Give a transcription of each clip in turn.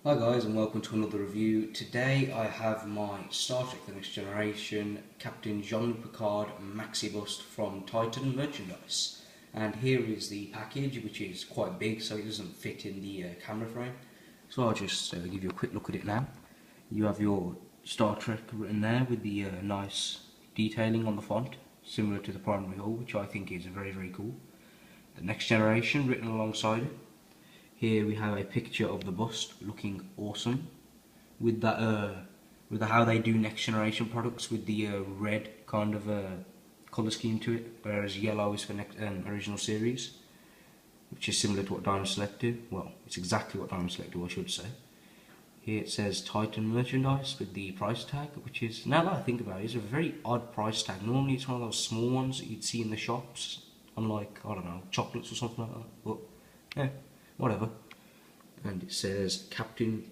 Hi guys and welcome to another review. Today I have my Star Trek The Next Generation Captain Jean-Luc Picard Maxi bust from Titan merchandise. And here is the package, which is quite big so it doesn't fit in the camera frame. So I'll just give you a quick look at it now. You have your Star Trek written there with the nice detailing on the font, similar to the primary hull, which I think is very cool. The Next Generation written alongside it. Here we have a picture of the bust looking awesome with that with how they do Next Generation products with the red kind of colour scheme to it, whereas yellow is for original series, which is similar to what Diamond Select do. Well, it's exactly what Diamond Select do, I should say. Here it says Titan merchandise with the price tag, which is, now that I think about it, is a very odd price tag. Normally it's one of those small ones that you'd see in the shops, unlike, I don't know, chocolates or something like that. But yeah, whatever. And it says Captain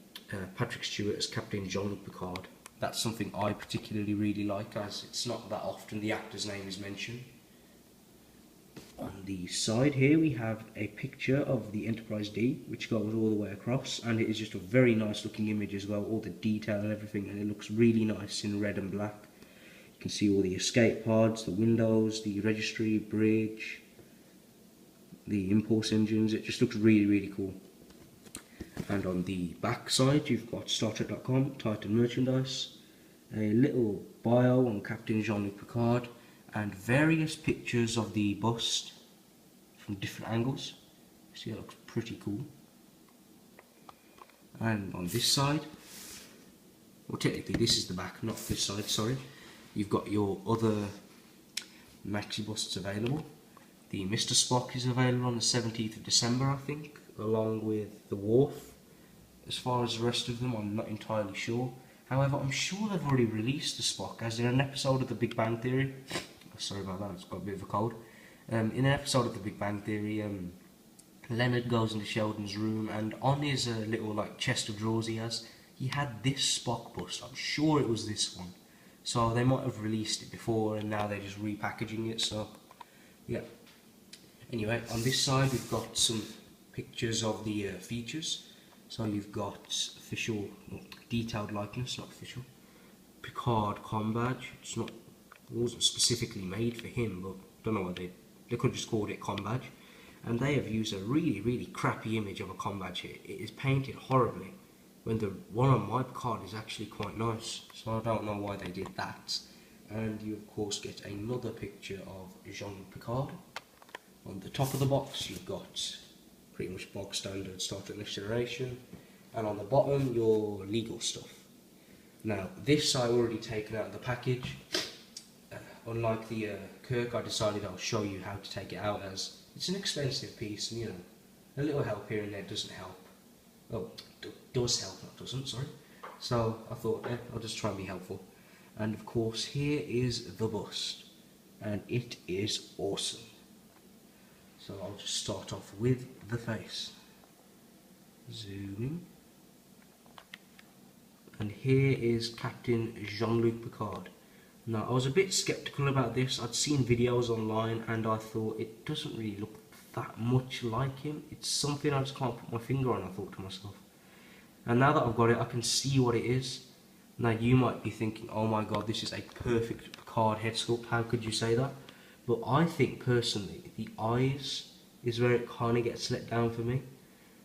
Patrick Stewart as Captain Jean-Luc Picard. That's something I particularly really like, as it's not that often the actor's name is mentioned. On the side here we have a picture of the Enterprise D, which goes all the way across, and it is just a very nice looking image as well, all the detail and everything, and it looks really nice in red and black. You can see all the escape pods, the windows, the registry, bridge, the impulse engines. It just looks really cool. And on the back side you've got StarTrek.com, Titan merchandise, a little bio on Captain Jean-Luc Picard, and various pictures of the bust from different angles. See, it looks pretty cool. And on this side, well, technically this is the back, not this side, sorry. You've got your other Maxi busts available. The Mr. Spock is available on the 17th of December, I think, along with the Worf. As far as the rest of them, I'm not entirely sure. However, I'm sure they've already released the Spock, as in an episode of The Big Bang Theory. Sorry about that, it's got a bit of a cold. In an episode of The Big Bang Theory, Leonard goes into Sheldon's room, and on his little chest of drawers he had this Spock bust. I'm sure it was this one. So they might have released it before, and now they're just repackaging it. So yeah. Anyway, on this side we've got some pictures of the features. So you've got official, detailed likeness, not official. Picard com badge. It wasn't specifically made for him, but don't know what they could have just called it com badge. And they have used a really crappy image of a com badge here. It is painted horribly, when the one on my Picard is actually quite nice. So I don't know why they did that. And you of course get another picture of Jean-Luc Picard. On the top of the box you've got pretty much bog standard Star Trek Next Generation, and on the bottom your legal stuff. Now this I already taken out of the package. Unlike the Kirk, I decided I'll show you how to take it out, as it's an expensive piece, and you know, a little help here and there doesn't help. Oh, does help, not doesn't, sorry. So I thought, I'll just try and be helpful. And of course here is the bust, and it is awesome. So I'll just start off with the face. Zooming. And here is Captain Jean-Luc Picard. Now I was a bit skeptical about this. I'd seen videos online and I thought it doesn't really look that much like him. It's something I just can't put my finger on, I thought to myself. And now that I've got it, I can see what it is. Now you might be thinking, oh my god, this is a perfect Picard head sculpt. How could you say that? But I think personally, the eyes is where it kind of gets let down for me,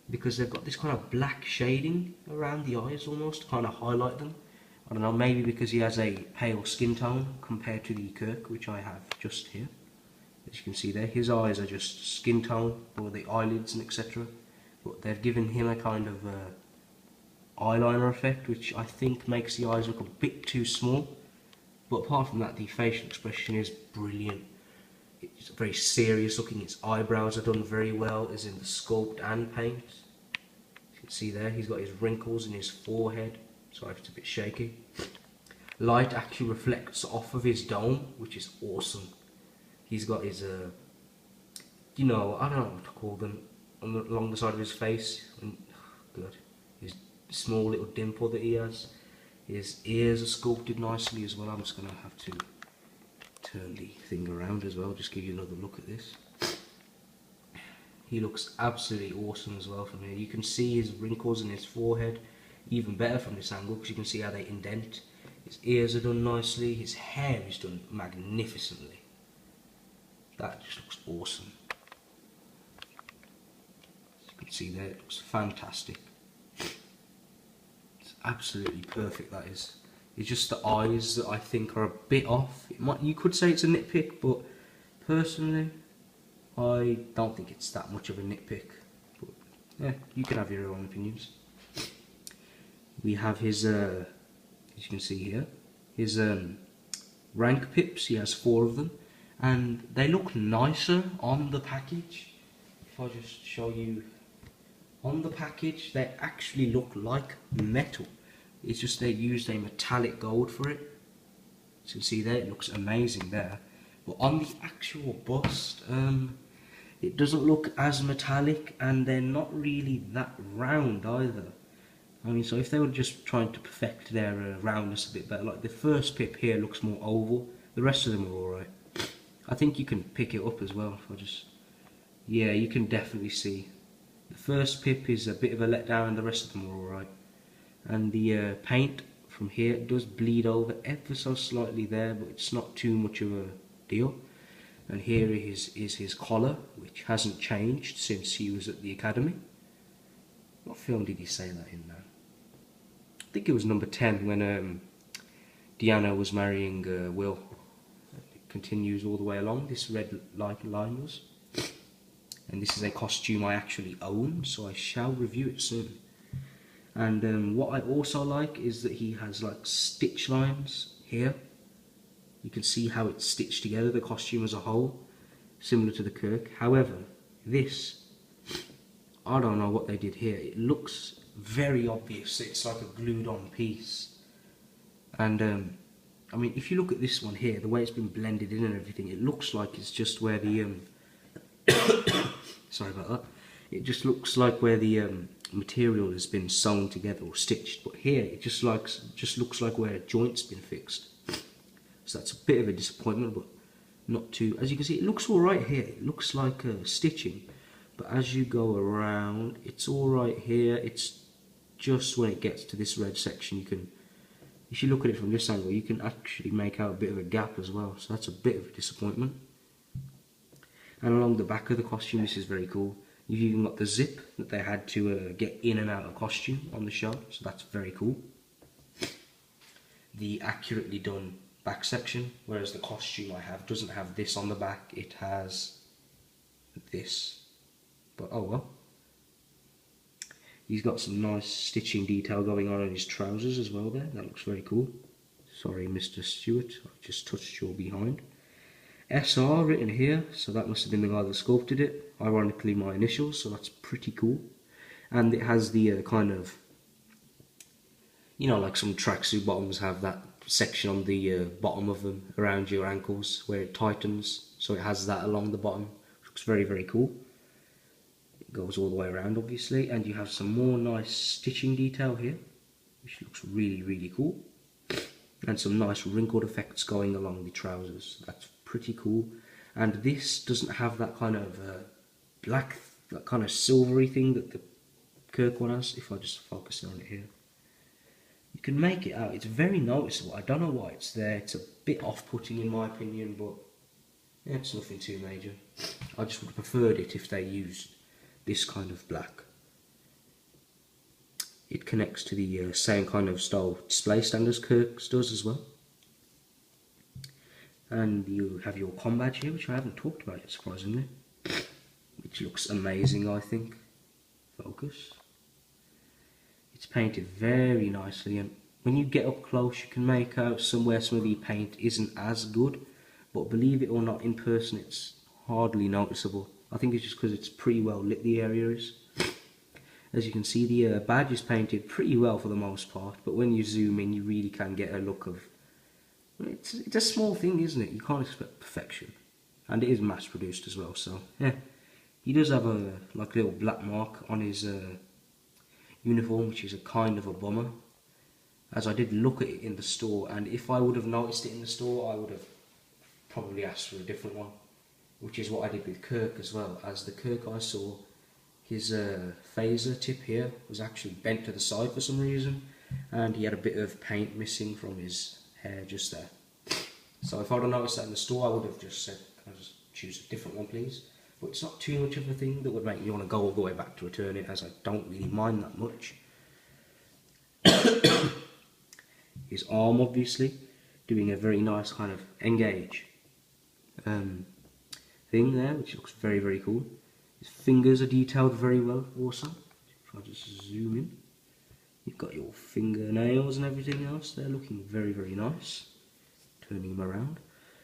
because they've got this kind of black shading around the eyes almost to kind of highlight them. I don't know, maybe because he has a pale skin tone compared to the Kirk, which I have just here. As you can see there, his eyes are just skin tone for the eyelids and etc. But they've given him a kind of eyeliner effect, which I think makes the eyes look a bit too small. But apart from that, the facial expression is brilliant. It's very serious looking. His eyebrows are done very well, as in the sculpt and paint. You can see there, he's got his wrinkles in his forehead. Sorry if it's a bit shaky. Light actually reflects off of his dome, which is awesome. He's got his, you know, I don't know what to call them, along the side of his face. Good. His small little dimple that he has. His ears are sculpted nicely as well. I'm just going to have to turn the thing around as well, just give you another look at this. He looks absolutely awesome as well from here. You can see his wrinkles in his forehead. even better from this angle because you can see how they indent. His ears are done nicely, his hair is done magnificently. That just looks awesome. As you can see there, it looks fantastic. It's absolutely perfect, that is. It's just the eyes that I think are a bit off. You could say it's a nitpick, but personally, I don't think it's that much of a nitpick. But yeah, you can have your own opinions. We have his, as you can see here, his rank pips. He has 4 of them, and they look nicer on the package. If I just show you on the package, they actually look like metal. It's just they used a metallic gold for it. As you can see there, it looks amazing there. But on the actual bust, it doesn't look as metallic, and they're not really that round either. I mean, so if they were just trying to perfect their roundness a bit better, like the first pip here looks more oval, the rest of them are alright. I think you can pick it up as well. If I just, yeah, you can definitely see. The first pip is a bit of a letdown, and the rest of them are alright. And the paint from here does bleed over ever so slightly there, but it's not too much of a deal. And here is his collar, which hasn't changed since he was at the academy. What film did he say that in now? I think it was number 10 when Deanna was marrying Will. It continues all the way along, this red line was. And this is a costume I actually own, so I shall review it soon. And what I also like is that he has like stitch lines here. You can see how it's stitched together, the costume as a whole, similar to the Kirk. However, this, I don't know what they did here. It looks very obvious. It's like a glued on piece. And I mean, if you look at this one here, the way it's been blended in and everything, it looks like it's just where the sorry about that. It just looks like where the material has been sewn together or stitched. But here, it just looks like where a joint's been fixed. So that's a bit of a disappointment, but not too. As you can see, it looks all right here. It looks like stitching, but as you go around, it's all right here. It's just when it gets to this red section, you can, if you look at it from this angle, you can actually make out a bit of a gap as well. So that's a bit of a disappointment. And along the back of the costume, this is very cool. You've even got the zip that they had to get in and out of costume on the show, so that's very cool. The accurately done back section, whereas the costume I have doesn't have this on the back, it has this. But oh well. He's got some nice stitching detail going on in his trousers as well there, that looks very cool. Sorry Mr. Stewart, I've just touched your behind. SR written here, so that must have been the guy that sculpted it. Ironically my initials, so that's pretty cool. And it has the kind of, you know, like some tracksuit bottoms have that section on the bottom of them around your ankles where it tightens, so it has that along the bottom. Looks very, very cool. It goes all the way around obviously, and you have some more nice stitching detail here, which looks really, really cool. And some nice wrinkled effects going along the trousers. That's pretty cool. And this doesn't have that kind of black, that kind of silvery thing that the Kirk one has. If I just focus on it here, you can make it out. It's very noticeable. I don't know why it's there. It's a bit off-putting in my opinion, but yeah, it's nothing too major. I just would have preferred it if they used this kind of black. It connects to the same kind of style display stand as Kirk's does as well. And you have your com badge here, which I haven't talked about yet, surprisingly. Which looks amazing, I think. Focus. It's painted very nicely, and when you get up close you can make out somewhere some of the paint isn't as good, but believe it or not, in person it's hardly noticeable. I think it's just because it's pretty well lit, the area is. As you can see, the badge is painted pretty well for the most part, but when you zoom in you really can get a look of, it's a small thing, isn't it? You can't expect perfection, and it is mass produced as well, so yeah. He does have a like little black mark on his uniform, which is a kind of a bummer, as I did look at it in the store, and if I would have noticed it in the store I would have probably asked for a different one, which is what I did with Kirk as well. As the Kirk I saw, his phaser tip here was actually bent to the side for some reason, and he had a bit of paint missing from his hair just there. So if I'd have noticed that in the store, I would have just said, can I just choose a different one please? But it's not too much of a thing that would make me want to go all the way back to return it, as I don't really mind that much. His arm, obviously, doing a very nice kind of engage thing there, which looks very, very cool. His fingers are detailed very well also. If I just zoom in, you've got your fingernails and everything else. They're looking very, very nice. Turning him around.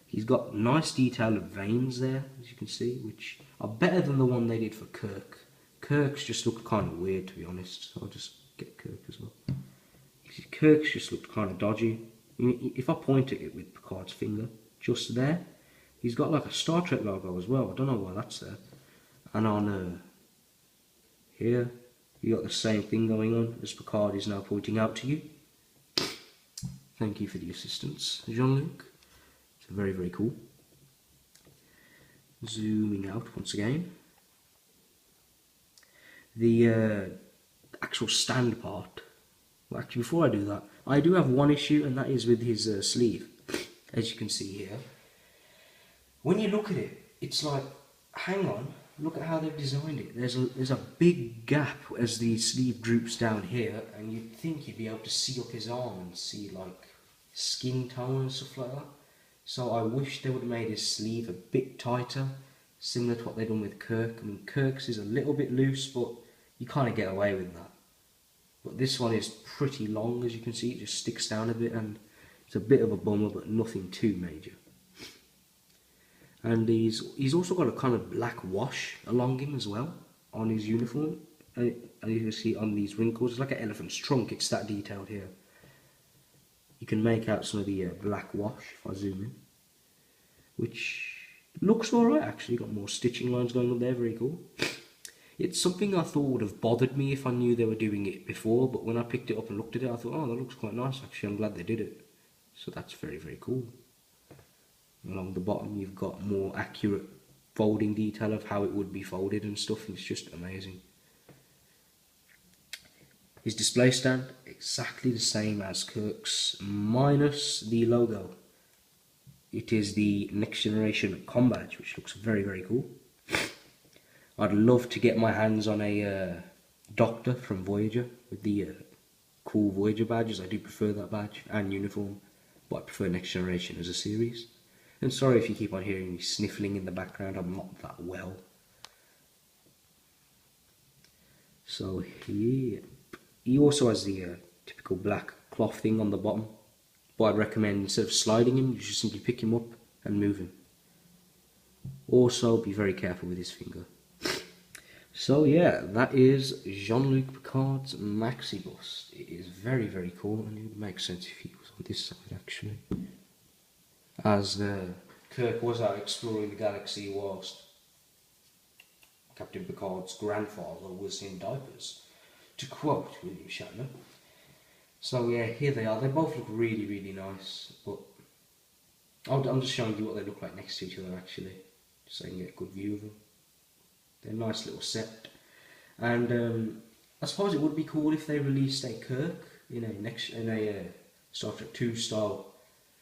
He's got nice detail of veins there, as you can see, which are better than the one they did for Kirk. Kirk's just looked kind of weird, to be honest, so I'll just get Kirk as well. Kirk's just looked kind of dodgy. If I point at it with Picard's finger, just there, he's got like a Star Trek logo as well. I don't know why that's there. And on here, you got the same thing going on as Picard is now pointing out to you. Thank you for the assistance, Jean-Luc. It's very, very cool. Zooming out once again. The actual stand part. Well, actually, before I do that, I do have one issue, and that is with his sleeve. As you can see here, when you look at it, it's like, hang on, look at how they've designed it. There's a big gap as the sleeve droops down here, and you'd think you'd be able to see up his arm and see like skin tone and stuff like that. So I wish they would have made his sleeve a bit tighter, similar to what they've done with Kirk. I mean, Kirk's is a little bit loose, but you kind of get away with that. But this one is pretty long, as you can see. It just sticks down a bit, and it's a bit of a bummer, but nothing too major. And he's also got a kind of black wash along him as well on his uniform. And you can see on these wrinkles, it's like an elephant's trunk. It's that detailed here. You can make out some of the black wash if I zoom in, which looks alright actually. Got more stitching lines going on there, very cool. It's something I thought would have bothered me if I knew they were doing it before, but when I picked it up and looked at it, I thought, oh, that looks quite nice actually. I'm glad they did it. So that's very, very cool. Along the bottom, you've got more accurate folding detail of how it would be folded and stuff, and it's just amazing. His display stand, exactly the same as Kirk's, minus the logo. It is the Next Generation com badge, which looks very, very cool. I'd love to get my hands on a Doctor from Voyager with the cool Voyager badges. I do prefer that badge and uniform, but I prefer Next Generation as a series. And sorry if you keep on hearing me sniffling in the background, I'm not that well. So he also has the typical black cloth thing on the bottom, but I'd recommend instead of sliding him, you should simply pick him up and move him. Also be very careful with his finger. So yeah, that is Jean-Luc Picard's Maxi bust. It is very, very cool, and it would make sense if he was on this side actually. As Kirk was out exploring the galaxy whilst Captain Picard's grandfather was in diapers, to quote William Shatner. So yeah, here they are. They both look really, really nice, but I'm just showing you what they look like next to each other actually, just so you can get a good view of them. They're a nice little set, and I suppose it would be cool if they released a Kirk in a Star Trek 2 style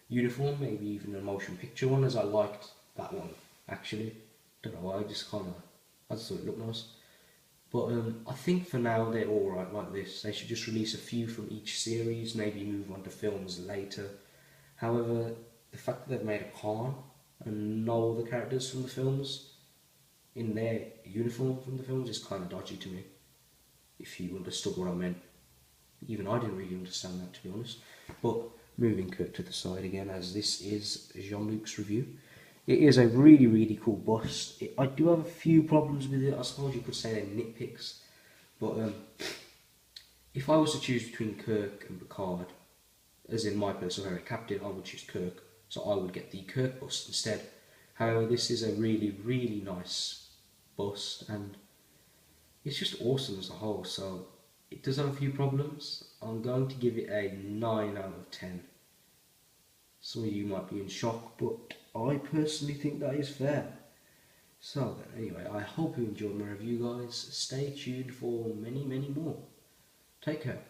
uniform, maybe even a motion picture one, as I liked that one actually. Don't know why, I just thought it looked nice. But I think for now they're alright like this. They should just release a few from each series, maybe move on to films later. However, the fact that they've made a Khan and no other characters from the films in their uniform from the films is kind of dodgy to me, if you understood what I meant. Even I didn't really understand that, to be honest. But moving Kirk to the side again, as this is Jean-Luc's review. It is a really, really cool bust. I do have a few problems with it. I suppose you could say they're nitpicks. But if I was to choose between Kirk and Picard, as in my personal favourite captain, I would choose Kirk. So I would get the Kirk bust instead. However, this is a really, really nice bust, and it's just awesome as a whole. So it does have a few problems. I'm going to give it a 9 out of 10. Some of you might be in shock, but I personally think that is fair. So then, anyway, I hope you enjoyed my review, guys. Stay tuned for many more. Take care.